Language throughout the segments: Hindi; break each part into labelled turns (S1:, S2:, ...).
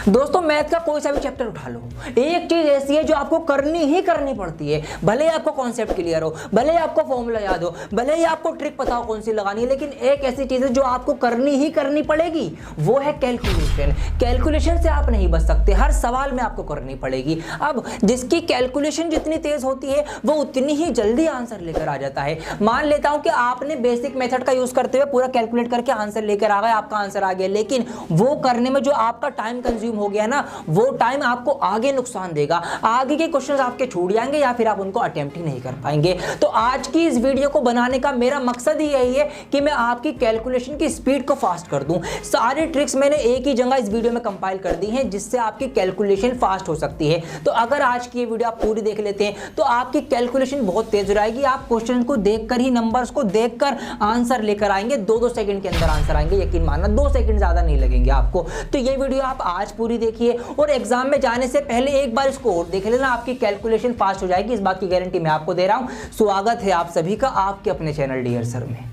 S1: दोस्तों मैथ का कोई सा भी चैप्टर उठा लो, एक चीज ऐसी है जो आपको करनी ही करनी पड़ती है, भले ही आपको कॉन्सेप्ट क्लियर हो, भले ही आपको फॉर्मूला याद हो, भले ही आपको ट्रिक पता हो कौन सी लगानी है, लेकिन एक ऐसी चीज है जो आपको करनी ही करनी पड़ेगी, वो है कैलकुलेशन। कैलकुलेशन से आप नहीं बच सकते, हर सवाल में आपको करनी पड़ेगी। अब जिसकी कैलकुलेशन जितनी तेज होती है वो उतनी ही जल्दी आंसर लेकर आ जाता है। मान लेता हूं कि आपने बेसिक मेथड का यूज करते हुए पूरा कैलकुलेट करके आंसर लेकर आ गए, आपका आंसर आ गया, लेकिन वो करने में जो आपका टाइम कंज्यूम हो गया ना, वो टाइम आपको आगे नुकसान देगा, आगे के क्वेश्चंस आपके छूट जाएंगे या फिर आप उनको अटेम्प्ट ही नहीं कर पाएंगे। तो आज की इस वीडियो को बनाने का मेरा मकसद ही यही है कि मैं आपकी कैलकुलेशन की स्पीड को फास्ट कर दूं। सारी ट्रिक्स मैंने एक ही जगह इस वीडियो में कंपाइल कर दी हैं जिससे आपकी कैलकुलेशन फास्ट हो सकती है। तो अगर आज की ये वीडियो आप पूरी देख लेते हैं तो आपकी कैलकुलेशन बहुत तेज हो जाएगी। आप क्वेश्चन को देखकर ही, नंबर्स को देखकर आंसर लेकर आएंगे, 2-2 सेकंड के अंदर आंसर आएंगे, यकीन मानना 2 सेकंड ज्यादा नहीं लगेंगे आपको। तो ये वीडियो आप आज पूरी देखिए और एग्जाम में जाने से पहले एक बार इसको और देख लेना, आपकी कैलकुलेशन फास्ट हो जाएगी, इस बात की गारंटी मैं आपको दे रहा हूं। स्वागत है आप सभी का आपके अपने चैनल डियर सर में।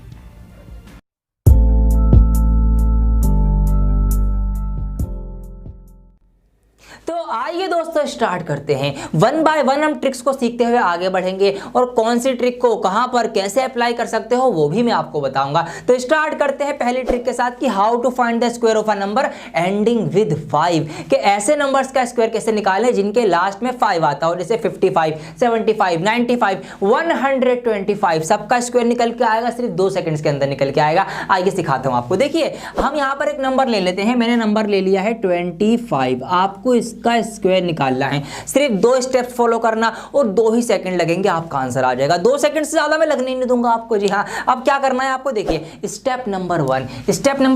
S1: तो आइए दोस्तों स्टार्ट करते हैं। 1 बाय 1 हम ट्रिक्स को सीखते हुए आगे बढ़ेंगे और कौन सी ट्रिक को कहां पर कैसे अप्लाई कर सकते हो वो भी मैं आपको बताऊंगा। तो स्टार्ट करते हैं पहली ट्रिक के साथ कि how to find the square of a number ending with 5, कि ऐसे नंबर्स का स्क्वायर कैसे निकालें जिनके लास्ट में 5 आता हो, जैसे 55, 75, 95, 125, सबका स्क्वायर निकल के आएगा, सिर्फ 2 सेकंड्स के अंदर निकल के आएगा। आइए सिखाता हूं आपको। देखिए हम यहां पर एक नंबर ले लेते हैं, मैंने नंबर ले लिया है 25, आपको इसका स्क्वायर निकालना है। सिर्फ 2 स्टेप्स फॉलो करना और 2 ही सेकंड लगेंगे, आपका आंसर आ जाएगा। 2 सेकंड से ज्यादा मैं लगने नहीं दूंगा आपको। जी हाँ, अब क्या करना है आपको, देखिए स्टेप नंबर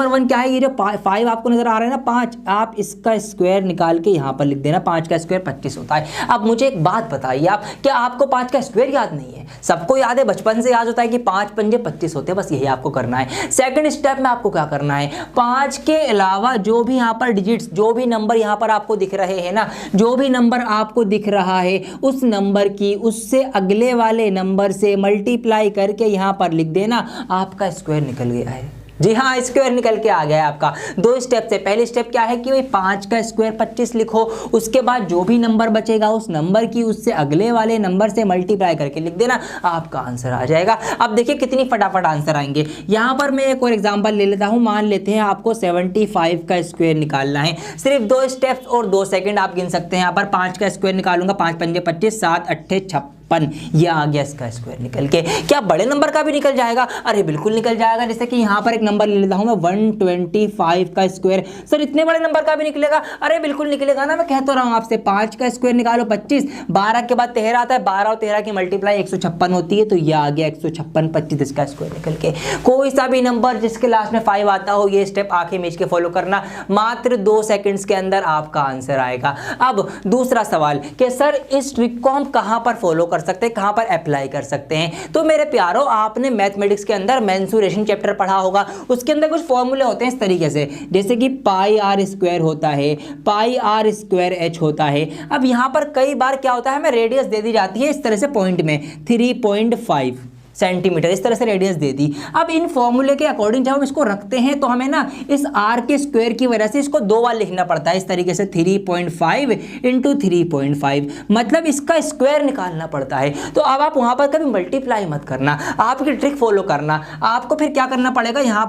S1: 1 क्या है, ये जो 5 आपको नजर आ रहा है ना, 5, आप इसका स्क्वायर निकाल के यहां पर लिख देना। 5 का स्क्वायर 25 होता है। अब मुझे एक बात बताइए आप, क्या आपको 5 का स्क्वायर याद नहीं है? सबको याद है, बचपन से याद होता है कि 5 पंजे 25 होते हैं, बस यही आपको करना है। सेकंड स्टेप में आपको क्या करना है, 5 के अलावा जो भी यहां पर डिजिट्स, जो भी नंबर यहां पर आपको दिख रहे हैं ना, जो भी नंबर आपको दिख रहा है उस नंबर की उससे अगले वाले नंबर से मल्टीप्लाई करके यहां पर लिख देना, आपका स्क्वायर निकल गया है। जी हाँ, स्क्वायर निकल के आ गया है आपका। 2 स्टेप से, पहली स्टेप क्या है कि 5 का स्क्वायर 25 लिखो, उसके बाद जो भी नंबर बचेगा उस नंबर की उससे अगले वाले नंबर से मल्टीप्लाई करके लिख देना, आपका आंसर आ जाएगा। अब देखिए कितनी फटाफट आंसर आएंगे। यहां पर मैं एक और एग्जांपल ले लेता हूं, मान लेते हैं आपको 75 का स्क्वायर निकालना है। सिर्फ 2 स्टेप्स और 2 सेकंड आप गिन सकते हैं। यहां पर 5 का स्क्वायर निकालूंगा, 5 पंजे 25, 7 अट्ठे 56, ये आ गया इसका स्क्वायर निकल के। क्या बड़े नंबर का भी निकल जाएगा? अरे बिल्कुल निकल जाएगा। जैसे कि यहां पर एक नंबर ले लेता हूं मैं, 125 का स्क्वायर। सर इतने बड़े नंबर का भी निकलेगा? अरे बिल्कुल निकलेगा ना, मैं कहता रहा हूं आपसे। 5 का स्क्वायर निकालो 25, 12 के बाद 13 आता है, 12 और 13 की मल्टीप्लाई 156 होती है, तो ये आ गया 156, 25 इसका स्क्वायर निकल के। कोई सा भी नंबर जिसके लास्ट में 5 आता हो, ये स्टेप आंखें मीच के फॉलो करना, मात्र 2 सेकंड्स के अंदर आपका आंसर आएगा। अब दूसरा सवाल कि सर इस ट्रिक को हम कहां पर फॉलो कर सकते हैं, कहां पर अप्लाई कर सकते हैं? तो मेरे प्यारों, आपने मैथमेटिक्स के अंदर मेंसुरेशन चैप्टर पढ़ा होगा, उसके अंदर कुछ फॉर्मूले होते हैं इस तरीके से, जैसे कि पाई आर स्क्वायर होता है, पाई आर स्क्वायर एच होता है। अब यहां पर कई बार क्या होता है, हमें रेडियस दे दी जाती है इस तरह से पॉइंट में 3.5 सेंटीमीटर, इस तरह से रेडियस दे दी। अब इन फॉर्मूले के अकॉर्डिंग जब हम इसको रखते हैं तो हमें ना इस आर के स्क्वायर की वजह से इसको 2 बार लिखना पड़ता है, इस तरीके से 3.5 इंटू 3.5, मतलब इसका स्क्वायर निकालना पड़ता है। तो अब आप वहां पर कभी मल्टीप्लाई मत करना, आपकी ट्रिक फॉलो करना। आपको फिर क्या करना पड़ेगा, यहां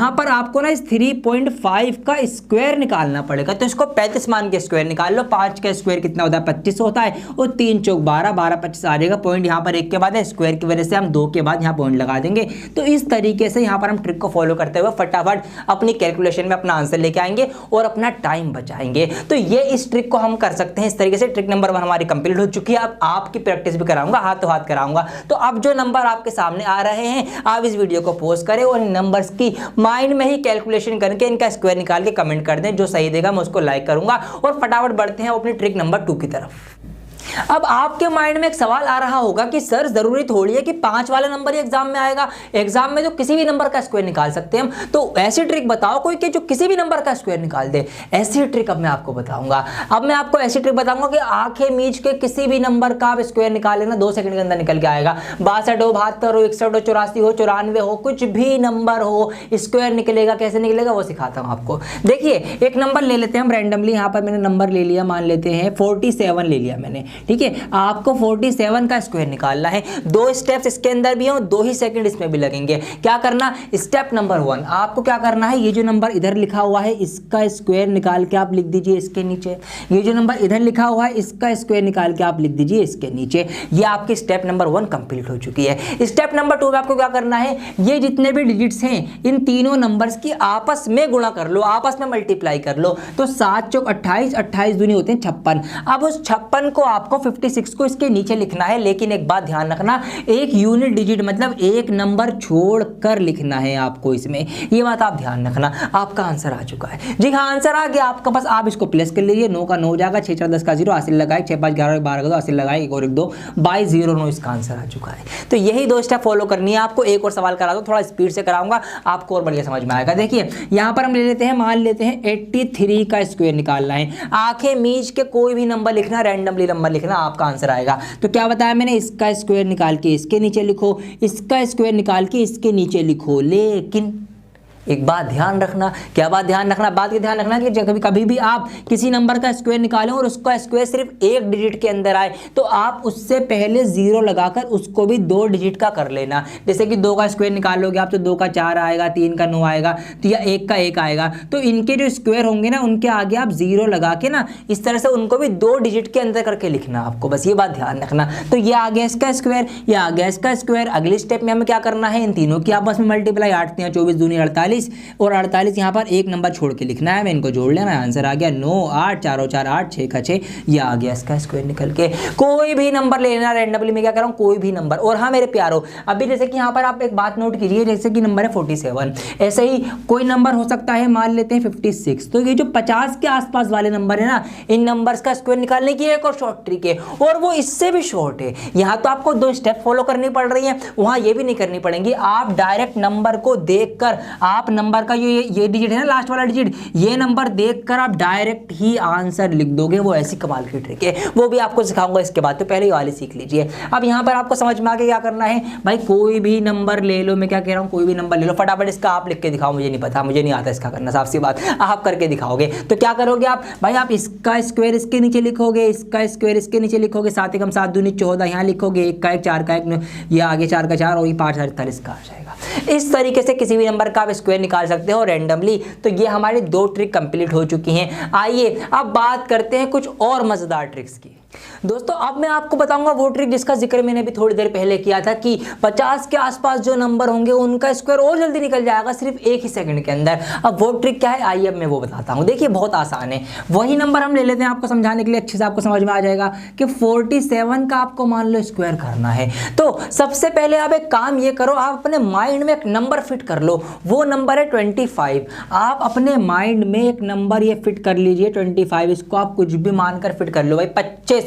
S1: पर आपको ना इस 3.5 का स्क्वायर निकालना पड़ेगा। तो इसको 35 मान के स्क्वायर निकाल लो। 5 का स्क्वायर कितना होता है, 25 होता है, और 3 चौक 12, 12 25 आ जाएगा। पॉइंट यहां पर 1 के बाद है, स्क्वायर की वजह से हम 2 के बाद यहां पॉइंट लगा देंगे। तो इस तरीके से यहां पर हम ट्रिक को फॉलो करते हुए फटाफट अपनी कैलकुलेशन में अपना आंसर लेके आएंगे और अपना टाइम बचाएंगे। तो ये इस ट्रिक को हम कर सकते हैं इस तरीके से। ट्रिक नंबर 1 हमारी कंप्लीट हो चुकी है। अब आपकी प्रैक्टिस भी कराऊंगा, हाथों हाथ कराऊंगा। तो अब जो नंबर आपके सामने आ रहे हैं, आप इस वीडियो को पॉज करें और इन नंबर्स की माइंड में ही कैलकुलेशन करके इनका स्क्वायर निकाल के कमेंट कर दें। जो सही देगा मैं उसको लाइक करूंगा। और फटाफट बढ़ते हैं अपनी ट्रिक नंबर 2 की तरफ। अब आपके माइंड में एक सवाल आ रहा होगा कि सर जरूरी थोड़ी है कि 5 वाला नंबर ही एग्जाम में आएगा, एग्जाम में तो किसी भी नंबर का स्क्वायर निकाल सकते हैं हम, तो ऐसी ट्रिक बताओ कोई कि जो किसी भी नंबर का स्क्वायर निकाल दे। ऐसी ट्रिक अब मैं आपको बताऊंगा। अब मैं आपको ऐसी ट्रिक बताऊंगा कि आंखें मीच के किसी भी नंबर का आप स्क्वायर निकाल लेना, 2 सेकंड के अंदर निकल के आएगा। 62 हो, 72 हो, 61 हो, 84 हो, 94 हो, कुछ भी नंबर हो स्क्वायर निकलेगा। कैसे निकलेगा वो सिखाता हूं आपको। देखिए एक नंबर ले लेते हैं हम रैंडमली, यहां पर मैंने नंबर ले लिया, मान लेते हैं 47 ले लिया मैंने, ठीक है। आपको 47 का स्क्वायर निकालना है। 2 स्टेप्स इसके अंदर भी हैं और 2 ही सेकंड इसमें भी लगेंगे। क्या करना, स्टेप नंबर 1 आपको क्या करना है, ये जो नंबर इधर लिखा हुआ है इसका स्क्वायर निकाल के आप लिख दीजिए इसके नीचे। ये जो नंबर इधर लिखा हुआ है इसका स्क्वायर निकाल के आप लिख दीजिए इसके नीचे। ये आपकी स्टेप नंबर 1 कंप्लीट हो चुकी है। स्टेप नंबर 2 में आपको क्या करना है, ये जितने भी डिजिट्स हैं इन तीनों नंबर्स की आपस में गुणा कर लो, आपस में मल्टीप्लाई कर लो। तो 7 चौक 28, 28 दूनी होते हैं 56। अब उस 56 को आपको 56 को इसके नीचे लिखना है, लेकिन एक बात ध्यान रखना, एक यूनिट डिजिट मतलब एक नंबर छोड़कर लिखना है आपको इसमें, ये बात आप ध्यान रखना। आपका आंसर आ चुका है जी, हाँ आंसर आ गया आपका। बस आप इसको प्लस कर लीजिए, 9 का 9 हो जाएगा, 6 4 10 का 0, 80 लगाए, 6 5 11 12 का 2 80 लगाए, 1 और 1 2 22 0 9 इसका आंसर आ चुका है। तो यही 2 स्टेप फॉलो करनी है आपको। एक और सवाल करा दो, थोड़ा स्पीड से कराऊंगा, आपको और बढ़िया समझ में आएगा। देखिए यहां पर हम ले लेते हैं, मान लेते हैं 83 का स्क्वायर निकालना है। आंखें मीच के कोई भी नंबर लिखना, रैंडमली नंबर लिखना, आपका आंसर आएगा। तो क्या बताया मैंने, इसका स्क्वायर निकाल के इसके नीचे लिखो, इसका स्क्वायर निकाल के इसके नीचे लिखो। लेकिन एक बात ध्यान रखना, क्या बात ध्यान रखना, बात ये ध्यान रखना कि जब कभी भी आप किसी नंबर का स्क्वायर निकालें और उसका स्क्वायर सिर्फ एक डिजिट के अंदर आए तो आप उससे पहले 0 लगाकर उसको भी 2 डिजिट का कर लेना। जैसे कि 2 का स्क्वायर निकालोगे आप तो 2 का 4 आएगा, 3 का 9 आएगा, तो या 1 का 1 आएगा। तो इनके जो स्क्वायर होंगे ना उनके आगे आप 0 लगा के ना इस तरह से उनको भी 2 डिजिट के अंदर करके लिखना आपको, बस ये बात ध्यान रखना। तो ये आ गया इसका स्क्वायर, ये आ गया इसका स्क्वायर। अगली स्टेप में हमें क्या करना है, इन तीनों की आपस में मल्टीप्लाई, 8 3 24 दूनी 48 और 48 यहाँ पर एक नंबर छोड़ के लिखना है, मैं इनको जोड़ लेना, आंसर आ गया 9 8 4 4 8 6 का 6, ये आ गया इसका स्क्वायर निकल के। कोई भी नंबर लेना रैंडमली, मैं क्या कर रहा हूँ कोई भी नंबर। और हाँ मेरे प्यारो, अभी जैसे कि यहाँ पर आप एक बात नोट कीजिए, जैसे कि नंबर है 47, ऐसे ही कोई नंबर हो सकता है, मान लेते हैं 56। तो ये जो 50 के आसपास वाले नंबर है ना, इन नंबर्स का स्क्वायर निकालने की एक और शॉर्ट ट्रिक है, और वो इससे भी शॉर्ट है। यहाँ तो आपको 2 स्टेप फॉलो करनी पड़ रही है, वहाँ ये भी नहीं करनी पड़ेंगी। आप डायरेक्ट नंबर को देखकर, आप नंबर का ये डिजिट है ना लास्ट वाला डिजिट, ये नंबर देखकर आप डायरेक्ट ही आंसर लिख दोगे। वो ऐसी कमाल की ट्रिक है, वो भी आपको सिखाऊंगा इसके बाद, तो पहले ये वाली सीख लीजिए। अब यहाँ पर आपको समझ में आ गया क्या करना है भाई, कोई भी नंबर ले लो, मैं क्या कह रहा हूँ कोई भी नंबर ले लो, फटाफट इसका आप लिख के दिखाओ। मुझे नहीं पता, मुझे नहीं आता इसका करना, साफ सी बात, आप करके दिखाओगे। तो क्या करोगे आप भाई, आप इसका स्क्वायर इसके नीचे लिखोगे, इसका स्क्वायर इसके नीचे लिखोगे, 7 एकम 7 दूनी 14 यहाँ लिखोगे, 1 का 1 4 का 1, ये आगे 4 का 4 और ये 5 48 का आ जाएगा। इस तरीके से किसी भी नंबर का आप स्क्वायर निकाल सकते हो रैंडमली। तो ये हमारी 2 ट्रिक कंप्लीट हो चुकी हैं। आइए अब बात करते हैं कुछ और मजेदार ट्रिक्स की। दोस्तों अब मैं आपको बताऊंगा वो ट्रिक जिसका जिक्र मैंने भी थोड़ी देर पहले किया था कि 50 के आसपास जो नंबर होंगे उनका स्क्वायर और जल्दी निकल जाएगा सिर्फ 1 ही सेकंड के अंदर। अब वो ट्रिक क्या है, आइए अब मैं वो बताता हूं। देखिए बहुत आसान है, वही नंबर हम ले लेते हैं आपको समझाने के लिए, अच्छे से आपको समझ में आ जाएगा कि 47 का आपको मान लो स्क्वायर करना है। तो सबसे पहले आप एक काम ये करो, आप अपने माइंड में एक नंबर फिट कर लो, वो नंबर है 25। आप अपने माइंड में एक नंबर ये फिट कर लीजिए 25, इसको आप कुछ भी मानकर फिट कर लो भाई, 25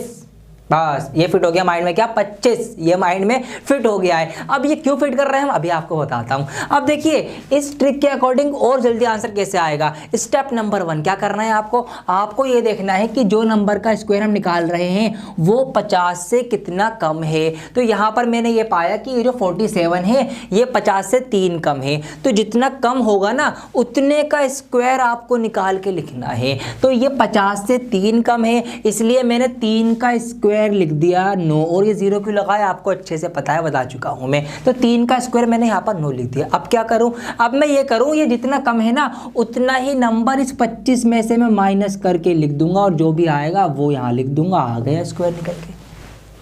S1: बस ये फिट हो गया माइंड में, क्या 25 ये माइंड में फिट हो गया है। अब ये क्यों फिट कर रहे हैं हम अभी आपको बताता हूं। अब देखिए इस ट्रिक के अकॉर्डिंग और जल्दी आंसर कैसे आएगा। स्टेप नंबर 1 क्या करना है आपको ये देखना है कि जो नंबर का स्क्वायर हम निकाल रहे हैं वो 50 से कितना कम है। तो यहां पर मैंने ये पाया कि ये जो 47 है ये 50 से 3 कम है, तो जितना कम होगा ना उतने का स्क्वायर आपको निकाल के लिखना है। तो ये 50 से 3 कम है, इसलिए मैंने 3 का स्क्वायर लिख दिया 9, और ये 0 क्यों लगाया आपको अच्छे से पता है, बता चुका हूं मैं। तो 3 का स्क्वायर मैंने यहाँ पर 9 लिख दिया। अब क्या करूं, अब मैं ये करूं, ये जितना कम है ना उतना ही नंबर इस 25 में से मैं माइनस करके लिख दूंगा, और जो भी आएगा वो यहाँ लिख दूंगा, आ गया स्क्वायर निकल के।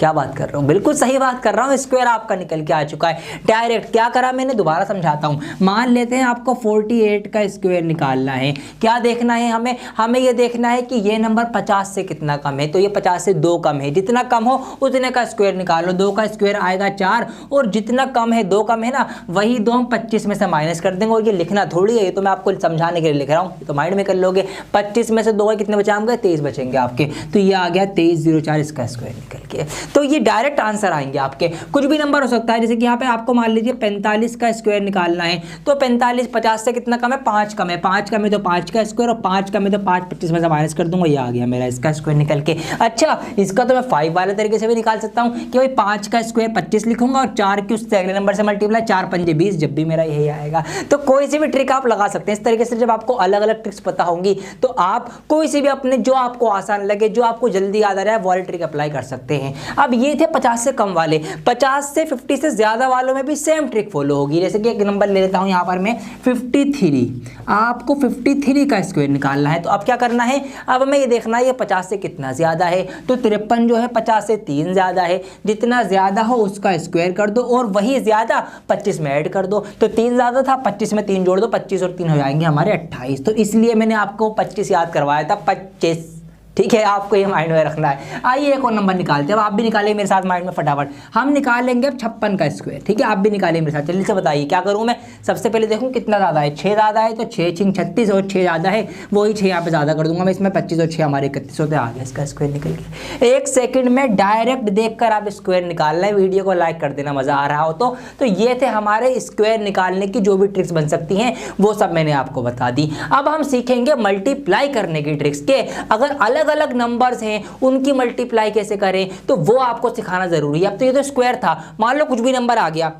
S1: क्या बात कर रहा हूँ, बिल्कुल सही बात कर रहा हूँ, स्क्वायर आपका निकल के आ चुका है डायरेक्ट। क्या करा मैंने, दोबारा समझाता हूँ। मान लेते हैं आपको 48 का स्क्वायर निकालना है। क्या देखना है हमें, हमें ये देखना है कि ये नंबर 50 से कितना कम है, तो ये 50 से 2 कम है, जितना कम हो उतने का स्क्वायर निकालो। 2 का स्क्वायर आएगा 4, और जितना कम है 2 कम है ना, वही 2 हम 25 में से माइनस कर देंगे। और ये लिखना थोड़ी है, ये तो मैं आपको समझाने के लिए लिख रहा हूँ, तो माइंड में कर लोगे। 25 में से 2 कितने बचाएंगे, 23 बचेंगे आपके, तो ये आ गया 2304 इसका स्क्वायर निकल के। तो ये डायरेक्ट आंसर आएंगे आपके। कुछ भी नंबर हो सकता है, जैसे कि यहाँ पे आपको मान लीजिए 45 का स्क्वायर निकालना है, तो 45 50 से कितना कम है, 5 कम है, 5 कम है तो 5 का स्क्वायर, और 5 कम है तो 5 25 में से माइनस कर दूंगा, ये आ गया मेरा इसका स्क्वायर निकल के। अच्छा, इसका तो मैं 5 वाले तरीके से भी निकाल सकता हूँ कि भाई 5 का स्क्वायर 25 लिखूंगा और 4 की उससे अगले नंबर से मल्टीप्लाई, 4 पंजे 20, जब भी मेरा यही आएगा। तो कोई सी भी ट्रिक आप लगा सकते हैं इस तरीके से। जब आपको अलग अलग ट्रिक्स पता होंगी तो आप कोई सी भी अपने जो आपको आसान लगे, जो आपको जल्दी याद आ रहा है, वो वाली ट्रिक अप्लाई कर सकते हैं। अब ये थे 50 से कम वाले। 50 से 50 से ज्यादा वालों में भी सेम ट्रिक फॉलो होगी। जैसे कि एक नंबर ले लेता हूं यहां पर मैं 53, आपको 53 का स्क्वायर निकालना है। तो अब क्या करना है, अब हमें ये देखना है ये 50 से कितना ज्यादा है, तो 53 जो है 50 से 3 ज्यादा है। जितना ज्यादा हो उसका स्क्वायर कर दो, और वही ज्यादा 25 में ऐड कर दो। तो 3 ज्यादा था, 25 में 3 जोड़ दो, 25 और 3 हो जाएंगे हमारे 28। तो इसलिए मैंने आपको 25 याद करवाया था, 25। ठीक है, आपको ये माइंड में रखना है। आइए एक और नंबर निकालते हैं। अब आप भी निकालिए मेरे साथ माइंड में फटाफट। हम निकालेंगे अब 56 का स्क्वायर। ठीक है, आप भी निकालिए मेरे साथ। जल्दी से बताइए क्या करूं मैं। सबसे पहले देखूं कितना ज़्यादा है, 6 ज़्यादा है, तो 6 छिंग 36, और 6 ज़्यादा है, वही 6 यहाँ पे ज़्यादा कर दूंगा मैं। इसमें 25 और 6 हमारे 31 होते, आ गया इसका स्क्वायर निकल के। 1 सेकंड में डायरेक्ट देखकर आप स्क्वायर निकालना है। वीडियो को लाइक कर देना मज़ा आ रहा हो तो ये थे हमारे स्क्वायर निकालने की जो भी ट्रिक्स बन सकती हैं, वो सब मैंने आपको बता दी। अब हम सीखेंगे मल्टीप्लाई करने की ट्रिक्स के। अगर अलग अलग नंबर्स हैं उनकी मल्टीप्लाई कैसे करें, तो वो आपको सिखाना जरूरी है। अब तो ये तो स्क्वायर था, मान लो कुछ भी नंबर आ गया,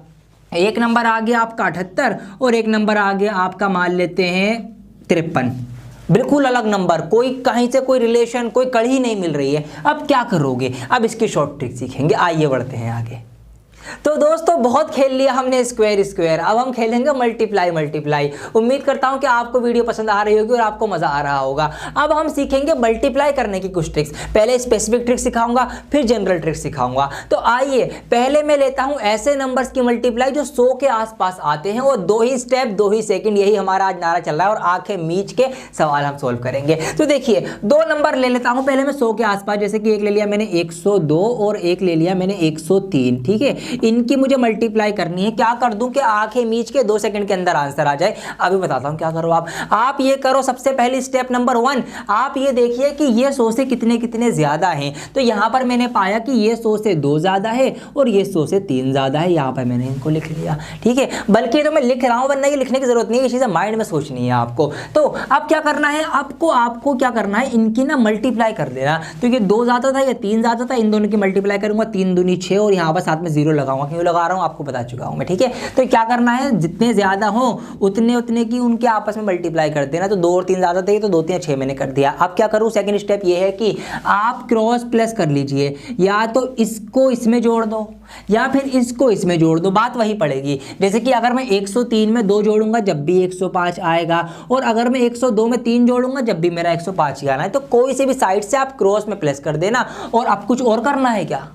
S1: एक नंबर आ गया आपका 78 और एक नंबर आ गया आपका मान लेते हैं 53, बिल्कुल अलग नंबर, कोई कहीं से कोई रिलेशन, कोई कड़ी नहीं मिल रही है। अब क्या करोगे, अब इसकी शॉर्ट ट्रिक सीखेंगे। आइए बढ़ते हैं आगे। तो दोस्तों बहुत खेल लिया हमने स्क्वायर, अब हम खेलेंगे मल्टीप्लाई। उम्मीद करता हूं कि आपको वीडियो पसंद आ रही होगी और आपको मजा आ रहा होगा। अब हम सीखेंगे मल्टीप्लाई करने की कुछ ट्रिक्स। पहले स्पेसिफिक ट्रिक सिखाऊंगा, फिर जनरल ट्रिक सिखाऊंगा। तो आइए पहले मैं लेता हूं ऐसे नंबर्स की मल्टीप्लाई जो 100 के आसपास आते हैं, और 2 ही स्टेप 2 ही सेकंड, यही हमारा आज नारा चल रहा है, और आंखें मीच के सवाल हम सोल्व करेंगे। तो देखिए 2 नंबर ले लेता हूं पहले मैं 100 के आसपास। जैसे कि एक ले लिया मैंने 102 और एक ले लिया मैंने 103। ठीक है, इनकी मुझे मल्टीप्लाई करनी है। क्या कर दूं कि आंखें मीच के 2 सेकंड के अंदर आंसर आ जाए। अभी बताता हूं क्या करो आप ये करो। सबसे पहले स्टेप नंबर 1, आप ये देखिए कि ये 100 से कितने कितने ज्यादा हैं। तो यहां पर मैंने पाया कि ये 100 से 2 ज्यादा है और ये 100 से 3 ज्यादा है। यहां पर मैंने इनको लिख लिया। ठीक है, बल्कि तो मैं लिख रहा हूं, वरना ये लिखने की जरूरत नहीं है, ये चीजें माइंड में सोचनी है आपको। तो अब क्या करना है, आपको क्या करना है, इनकी ना मल्टीप्लाई कर देना। तो ये 2 ज्यादा था या 3 ज्यादा था, इन दोनों की मल्टीप्लाई करूंगा। 3 दूनी 6, और यहां पर साथ में 0 लगाऊंगा। क्यों लगा रहा हूं आपको बता चुका हूं मैं। ठीक है, तो क्या करना है, जितने ज्यादा हो उतने की उनके आपस में मल्टीप्लाई कर देना। तो 2 और 3 ज्यादा थे, तो 2 3 6 मैंने कर दिया। अब क्या करूं, सेकंड स्टेप ये है कि आप क्रॉस प्लस कर लीजिए। या तो इसको इसमें जोड़ दो या फिर इसको इसमें जोड़ दो, बात वही पड़ेगी। जैसे कि अगर मैं 103 में 2 जोड़ूंगा जब भी 105 आएगा, और अगर मैं 102 में 3 जोड़ूंगा जब भी मेरा 105 ही आना है। तो कोई से भी साइड से आप क्रॉस में प्लस कर देना। और अब कुछ और करना है क्या,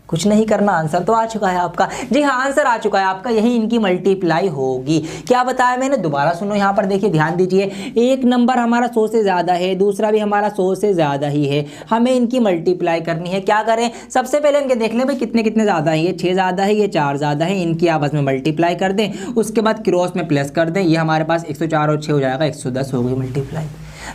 S1: कुछ नहीं करना, आंसर तो आ चुका है आपका। जी हाँ, आंसर आ चुका है आपका, यही इनकी मल्टीप्लाई होगी। क्या बताया मैंने, दोबारा सुनो, यहाँ पर देखिए, ध्यान दीजिए। एक नंबर हमारा 100 से ज़्यादा है, दूसरा भी हमारा 100 से ज़्यादा ही है, हमें इनकी मल्टीप्लाई करनी है। क्या करें, सबसे पहले इनके देख लें भाई कितने कितने ज़्यादा है। ये 6 ज़्यादा है, ये 4 ज़्यादा है, इनकी आपस में मल्टीप्लाई कर दें। उसके बाद क्रॉस में प्लस कर दें। ये हमारे पास 104 और 6 हो जाएगा, 110 हो गई मल्टीप्लाई।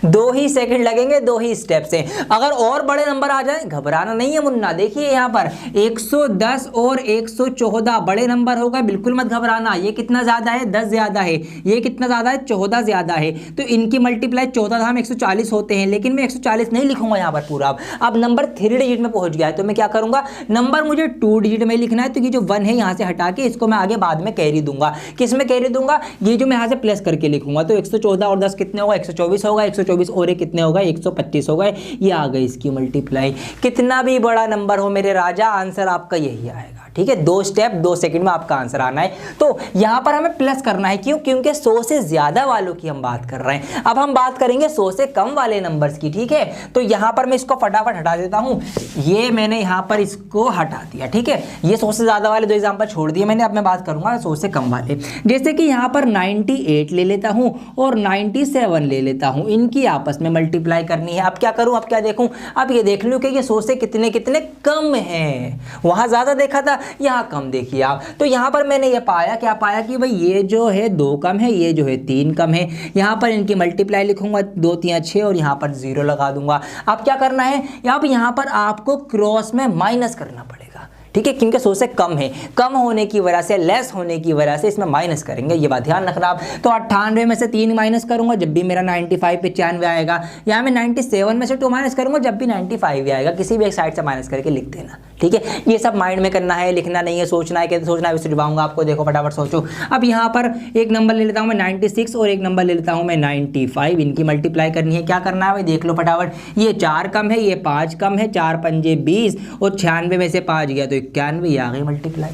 S1: 2 ही सेकंड लगेंगे, 2 ही स्टेप से। अगर और बड़े नंबर आ जाए, घबराना नहीं है मुन्ना। देखिए यहाँ पर 110 और 114 बड़े नंबर हो गए, बिल्कुल मत घबराना। ये कितना ज्यादा है, 10 ज्यादा है। ये कितना ज्यादा है, 14 ज्यादा है। तो इनकी मल्टीप्लाई 14 था, हम 140 होते हैं, लेकिन मैं 140 नहीं लिखूंगा यहाँ पर पूरा। अब नंबर 3 डिजिट में पहुंच गया है, तो मैं क्या करूंगा, नंबर मुझे 2 डिजिट में लिखना है। तो ये जो 1 है यहाँ से हटा के इसको मैं आगे बाद में कैरी दूंगा। किस में कैरी दूंगा, ये जो मैं यहाँ से प्लस करके लिखूंगा। तो 114 और 10 कितने होगा, 124 होगा। 124 और एक कितने होगा, 125 हो गए। ये आ गई इसकी मल्टीप्लाई। कितना भी बड़ा नंबर हो मेरे राजा, आंसर आपका यही आएगा। ठीक है, 2 स्टेप 2 सेकंड में आपका आंसर आना है। तो यहाँ पर हमें प्लस करना है, क्यों? क्योंकि 100 से ज्यादा वालों की हम बात कर रहे हैं। अब हम बात करेंगे 100 से कम वाले नंबर्स की, ठीक है। तो यहाँ पर मैं इसको फटाफट हटा देता हूँ, ये मैंने यहाँ पर इसको हटा दिया, ठीक है। ये 100 से ज्यादा वाले 2 एग्जाम्पल छोड़ दिए मैंने। अब मैं बात करूंगा 100 से कम वाले, जैसे कि यहाँ पर 98 ले लेता हूँ और 97 ले लेता हूँ, इनकी आपस में मल्टीप्लाई करनी है। अब क्या करूँ, अब क्या देखूँ, अब ये देख लूँ कि ये 100 से कितने कितने कम हैं। वहाँ ज़्यादा देखा था, यहाँ कम देखिए आप। तो यहाँ पर मैंने ये पाया, क्या पाया कि भाई ये जो है 2 कम है, ये जो है 3 कम है। यहाँ पर इनकी मल्टीप्लाई लिखूंगा, 2 3 6 और यहाँ पर 0 लगा दूंगा। अब क्या करना है, अब यहाँ पर आपको क्रॉस में माइनस करना पड़ेगा, ठीक है, क्योंकि 100 से कम है, कम होने की वजह से, लेस होने की वजह से इसमें माइनस करेंगे, ये बात ध्यान रखना आप। तो 98 में से 3 माइनस करूंगा जब भी मेरा 95 95 आएगा। यहाँ मैं 97 में से 2 माइनस करूंगा जब भी 95 आएगा। किसी भी एक साइड से माइनस करके लिख देना, ठीक है। ये सब माइंड में करना है, लिखना नहीं है, सोचना है, कैसे सोचना है उसे दिखाऊंगा आपको। देखो फटाफट सोचो। अब यहाँ पर एक नंबर ले लेता हूँ मैं 96 और एक नंबर ले लेता हूँ मैं 95, इनकी मल्टीप्लाई करनी है। क्या करना है भाई, देख लो फटाफट। ये 4 कम है, ये 5 कम है, 4 पंजे 20 और 96 में से 5 गया तो 91, आ गई मल्टीप्लाई।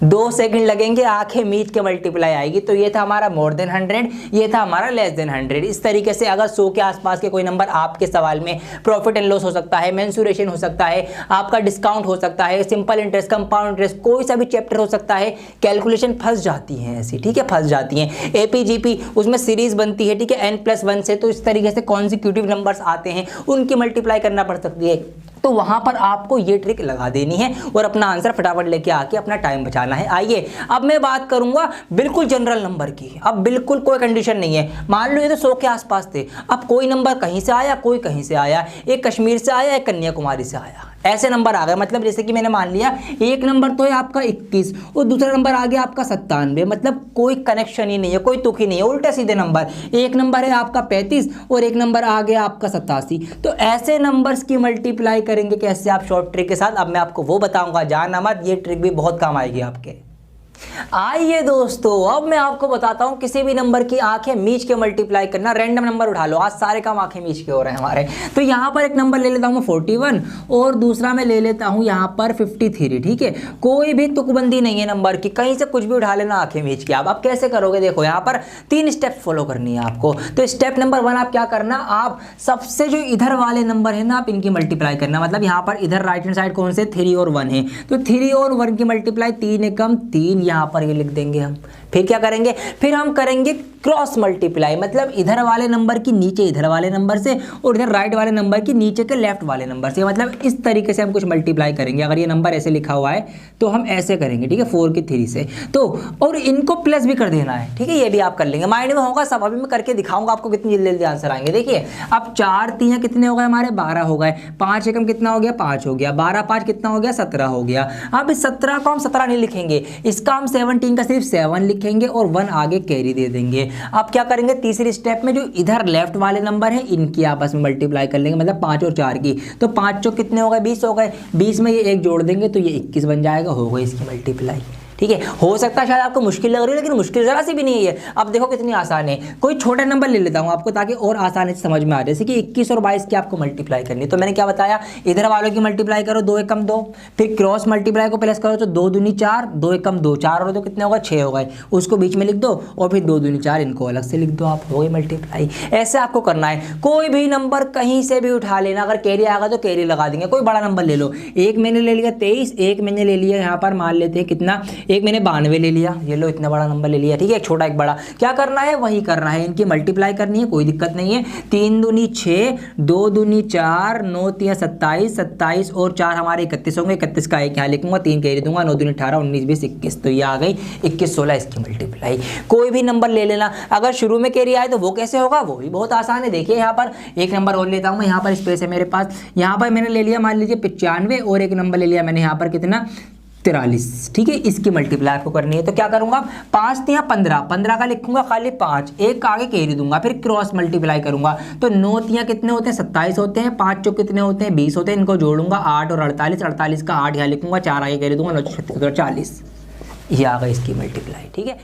S1: 2 सेकंड लगेंगे, आंखें मीच के मल्टीप्लाई आएगी। तो ये था हमारा मोर देन 100, ये था हमारा लेस देन 100। इस तरीके से अगर 100 के आसपास के कोई नंबर आपके सवाल में, प्रॉफिट एंड लॉस हो सकता है, मेंसुरेशन हो सकता है, आपका डिस्काउंट हो सकता है, सिंपल इंटरेस्ट, कंपाउंड इंटरेस्ट, कोई सा भी चैप्टर हो सकता है, कैलकुलेशन फंस जाती है ऐसी, ठीक है, फंस जाती हैं। एपीजीपी उसमें सीरीज बनती है, ठीक है, n+1 से। तो इस तरीके से कॉन्सिक्यूटिव नंबर्स आते हैं, उनकी मल्टीप्लाई करना पड़ सकती है। तो वहां पर आपको ये ट्रिक लगा देनी है और अपना आंसर फटाफट लेके आके अपना टाइम बचाना है। आइए अब मैं बात करूंगा बिल्कुल जनरल नंबर की। अब बिल्कुल कोई कंडीशन नहीं है, मान लो ये तो 100 के आसपास थे, अब कोई नंबर कहीं से आया, कोई कहीं से आया, एक कश्मीर से आया, एक कन्याकुमारी से आया, ऐसे नंबर आ गए। मतलब जैसे कि मैंने मान लिया एक नंबर तो है आपका 21 और दूसरा नंबर आ गया आपका 97, मतलब कोई कनेक्शन ही नहीं है, कोई तुक ही नहीं है, उल्टे सीधे नंबर। एक नंबर है आपका 35 और एक नंबर आ गया आपका 87। तो ऐसे नंबर्स की मल्टीप्लाई करेंगे कैसे आप शॉर्ट ट्रिक के साथ, अब मैं आपको वो बताऊंगा, जानना मत, ये ट्रिक भी बहुत काम आएगी आपके। आइए दोस्तों अब मैं आपको बताता हूं किसी भी नंबर की आंखें मीच के मल्टीप्लाई करना। रैंडम नंबर उठा लो, आज सारे काम आंखें मीच के हो रहे हैं हमारे। तो यहां पर एक नंबर ले लेता हूं मैं 41 और दूसरा मैं ले लेता हूं यहां पर 53, ठीक है। कोई भी तुकबंदी नहीं है नंबर की, कहीं से कुछ भी उठा लेना आंखें मीच के। आप कैसे करोगे, देखो यहां पर 3 स्टेप फॉलो करनी है आपको। तो स्टेप नंबर 1 आप क्या करना, आप सबसे जो इधर वाले नंबर है ना, आप इनकी मल्टीप्लाई करना। मतलब यहां पर इधर राइट हैंड साइड कौन से 3 और 1 है, तो 3 और 1 की मल्टीप्लाई 3 एकम 3, यहां पर ये लिख देंगे हम। फिर क्या करेंगे, फिर हम करेंगे क्रॉस मल्टीप्लाई, मतलब इधर वाले नंबर की नीचे इधर वाले नंबर से और इधर राइट वाले नंबर की नीचे के लेफ्ट वाले नंबर से। मतलब इस तरीके से हम कुछ मल्टीप्लाई करेंगे। अगर ये नंबर ऐसे लिखा हुआ है तो हम ऐसे करेंगे, ठीक है, 4 की 3 से। तो और इनको प्लस भी कर देना है, ठीक है, ये भी आप कर लेंगे, माइंड में होगा सब। अभी मैं करके दिखाऊंगा आपको कितनी जल्दी जल्दी आंसर आएंगे। देखिए अब 4 3 कितने हो गए हमारे, 12 हो गए। 5 एकम कितना हो गया, 5 हो गया। 12 5 कितना हो गया, 17 हो गया। अब इस 17 को हम 17 नहीं लिखेंगे, इसका हम 17 का सिर्फ 7 लिखेंगे और 1 आगे कैरी दे देंगे। अब क्या करेंगे, तीसरे स्टेप में जो इधर लेफ्ट वाले नंबर है इनकी आपस में मल्टीप्लाई कर लेंगे, मतलब 5 और 4 की। तो 5 चौक कितने हो गए, 20 हो गए। 20 में ये 1 जोड़ देंगे तो ये 21 बन जाएगा, हो गई इसकी मल्टीप्लाई। ठीक है, हो सकता है शायद आपको मुश्किल लग रही है, लेकिन मुश्किल जरा सी भी नहीं है। अब देखो कितनी आसान है। कोई छोटा नंबर ले लेता हूं आपको ताकि और आसानी से समझ में आ जाए। जैसे कि 21 और 22 की आपको मल्टीप्लाई करनी है। तो मैंने क्या बताया, इधर वालों की मल्टीप्लाई करो, 2 एकम 2, फिर क्रॉस मल्टीप्लाई को प्लस करो तो 2 दूनी 4, 2 एकम 2, 4 और 2 कितने होगा, 6 हो गए। उसको बीच में लिख दो और फिर 2 दूनी 4 इनको अलग से लिख दो, आप हो गई मल्टीप्लाई। ऐसे आपको करना है। कोई भी नंबर कहीं से भी उठा लेना, अगर कैरी आएगा तो कैरी लगा देंगे। कोई बड़ा नंबर ले लो, एक मैंने ले लिया 23, एक मैंने ले लिया यहाँ पर मान लेते हैं कितना, एक मैंने 92 ले लिया। ये लो इतना बड़ा नंबर ले लिया, ठीक है, एक छोटा एक बड़ा। क्या करना है, वही करना है, इनकी मल्टीप्लाई करनी है, कोई दिक्कत नहीं है। 3 दूनी 6, 2 दूनी 4, 9 3 27, 27 और 4 हमारे 31 होंगे। 31 का एक यहाँ लिखूंगा, 3 कैरी दूंगा, 9 दूनी 18, 19 20 21, तो ये आ गई 21 16 इसकी मल्टीप्लाई। कोई भी नंबर ले लेना, अगर शुरू में कैरी आए तो वो कैसे होगा, वो भी बहुत आसान है। देखिए यहाँ पर एक नंबर और लेता हूँ मैं, यहाँ पर स्पेस है मेरे पास। यहाँ पर मैंने ले लिया मान लीजिए 95 और एक नंबर ले लिया मैंने यहाँ पर कितना, 43, ठीक है। इसकी मल्टीप्लाई आपको करनी है। तो क्या करूंगा, 5 3 15, 15 का लिखूंगा खाली 5, एक का आगे कैरी दूंगा, फिर क्रॉस मल्टीप्लाई करूंगा। तो 9 3 कितने होते हैं, 27 होते हैं। 5 चौक कितने होते हैं, 20 होते हैं। इनको जोड़ूंगा 8 और 48, 48 का 8 यहाँ लिखूंगा, 4 आगे कैरी दूंगा, 9 36 और 40। ये आ गई इसकी मल्टीप्लाई, ठीक है।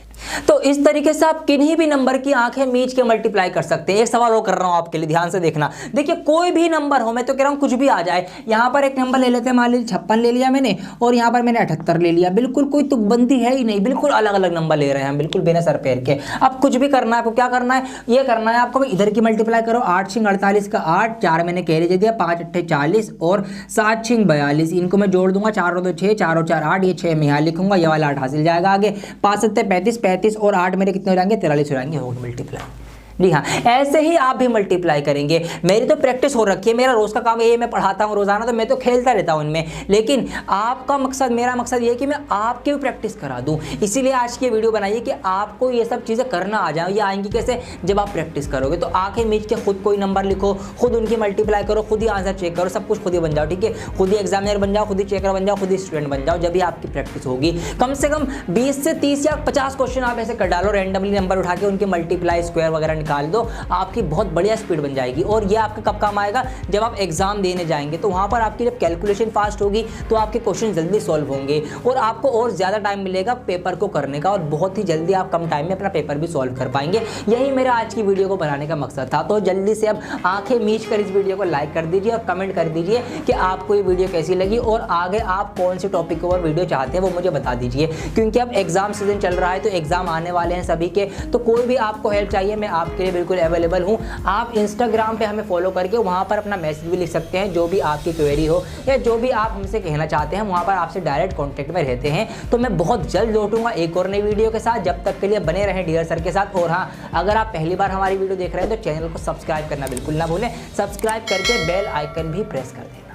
S1: तो इस तरीके से आप किन्हीं भी नंबर की आंखें मीच के मल्टीप्लाई कर सकते हैं। एक सवाल और कर रहा हूं आपके लिए, ध्यान से देखना। देखिए कोई भी नंबर हो, मैं तो कह रहा हूं कुछ भी आ जाए। यहां पर एक नंबर ले लेते हैं, मान लीजिए 56 ले लिया मैंने, और यहां पर मैंने 78 ले लिया। बिल्कुल कोई तुकबंदी है ही नहीं, बिल्कुल अलग अलग नंबर ले रहे हैं हम, बिल्कुल बिना सर पैर के। अब कुछ भी करना है आपको, क्या करना है, ये करना है आपको, इधर की मल्टीप्लाई करो। 8 6 48 का 8, 4 मैंने कैरी दे दिया, 5 8 40 और 7 6 42। इनको मैं जोड़ दूंगा, 4 और 2 6, 4 और 4 8, ये 6 मैं यहाँ लिखूंगा, ये वाला 8 हासिल जाएगा आगे। 5 7 35, 35 और 8 मेरे कितने हो जाएंगे, 43 हो जाएंगे, होगी मल्टीप्लाई। जी हाँ, ऐसे ही आप भी मल्टीप्लाई करेंगे। मेरी तो प्रैक्टिस हो रखी है, मेरा रोज का काम ये, मैं पढ़ाता हूँ रोजाना, तो मैं तो खेलता रहता हूँ इनमें। लेकिन आपका मकसद, मेरा मकसद ये है कि मैं आपकी भी प्रैक्टिस करा दूँ। इसीलिए आज की वीडियो बनाइए कि आपको ये सब चीज़ें करना आ जाए। ये आएंगी कैसे, जब आप प्रैक्टिस करोगे। तो आंखें मीच के खुद कोई नंबर लिखो, खुद उनकी मल्टीप्लाई करो, खुद ही आंसर चेक करो, सब कुछ खुद ही बन जाओ, ठीक है। खुद ही एग्जामिनर बन जाओ, खुद ही चेकर बन जाओ, खुद ही स्टूडेंट बन जाओ। जब भी आपकी प्रैक्टिस होगी, कम से कम 20 से 30 या 50 क्वेश्चन आप ऐसे कर डालो, रैंडमली नंबर उठा के उनके मल्टीप्लाई स्क्वायर वगैरह निकाल दो, आपकी बहुत बढ़िया स्पीड बन जाएगी। और ये आपके कब काम आएगा, जब आप एग्जाम देने जाएंगे, तो वहां पर आपकी जब कैलकुलेशन फास्ट होगी तो आपके क्वेश्चन जल्दी सॉल्व होंगे और आपको और ज्यादा टाइम मिलेगा पेपर को करने का, और बहुत ही जल्दी आप कम टाइम में अपना पेपर भी सॉल्व कर पाएंगे। यही मेरा आज की वीडियो को बनाने का मकसद था। तो जल्दी से अब आंखें मीच कर इस वीडियो को लाइक कर दीजिए और कमेंट कर दीजिए कि आपको ये वीडियो कैसी लगी, और आगे आप कौन से टॉपिक के ऊपर वीडियो चाहते हैं वो मुझे बता दीजिए। क्योंकि अब एग्जाम सीजन चल रहा है, तो एग्जाम आने वाले हैं सभी के, तो कोई भी आपको हेल्प चाहिए, मैं आपके लिए बिल्कुल अवेलेबल हूँ। आप इंस्टाग्राम पे हमें फॉलो करके वहाँ पर अपना मैसेज भी लिख सकते हैं, जो भी आपकी क्वेरी हो या जो भी आप हमसे कहना चाहते हैं, वहाँ पर आपसे डायरेक्ट कॉन्टैक्ट में रहते हैं। तो मैं बहुत जल्द लौटूंगा एक और नई वीडियो के साथ। जब तक के लिए बने रहें डियर सर के साथ। और हाँ, अगर आप पहली बार हमारी वीडियो देख रहे हैं तो चैनल को सब्सक्राइब करना बिल्कुल ना भूलें। सब्सक्राइब करके बेल आइकन भी प्रेस कर दें।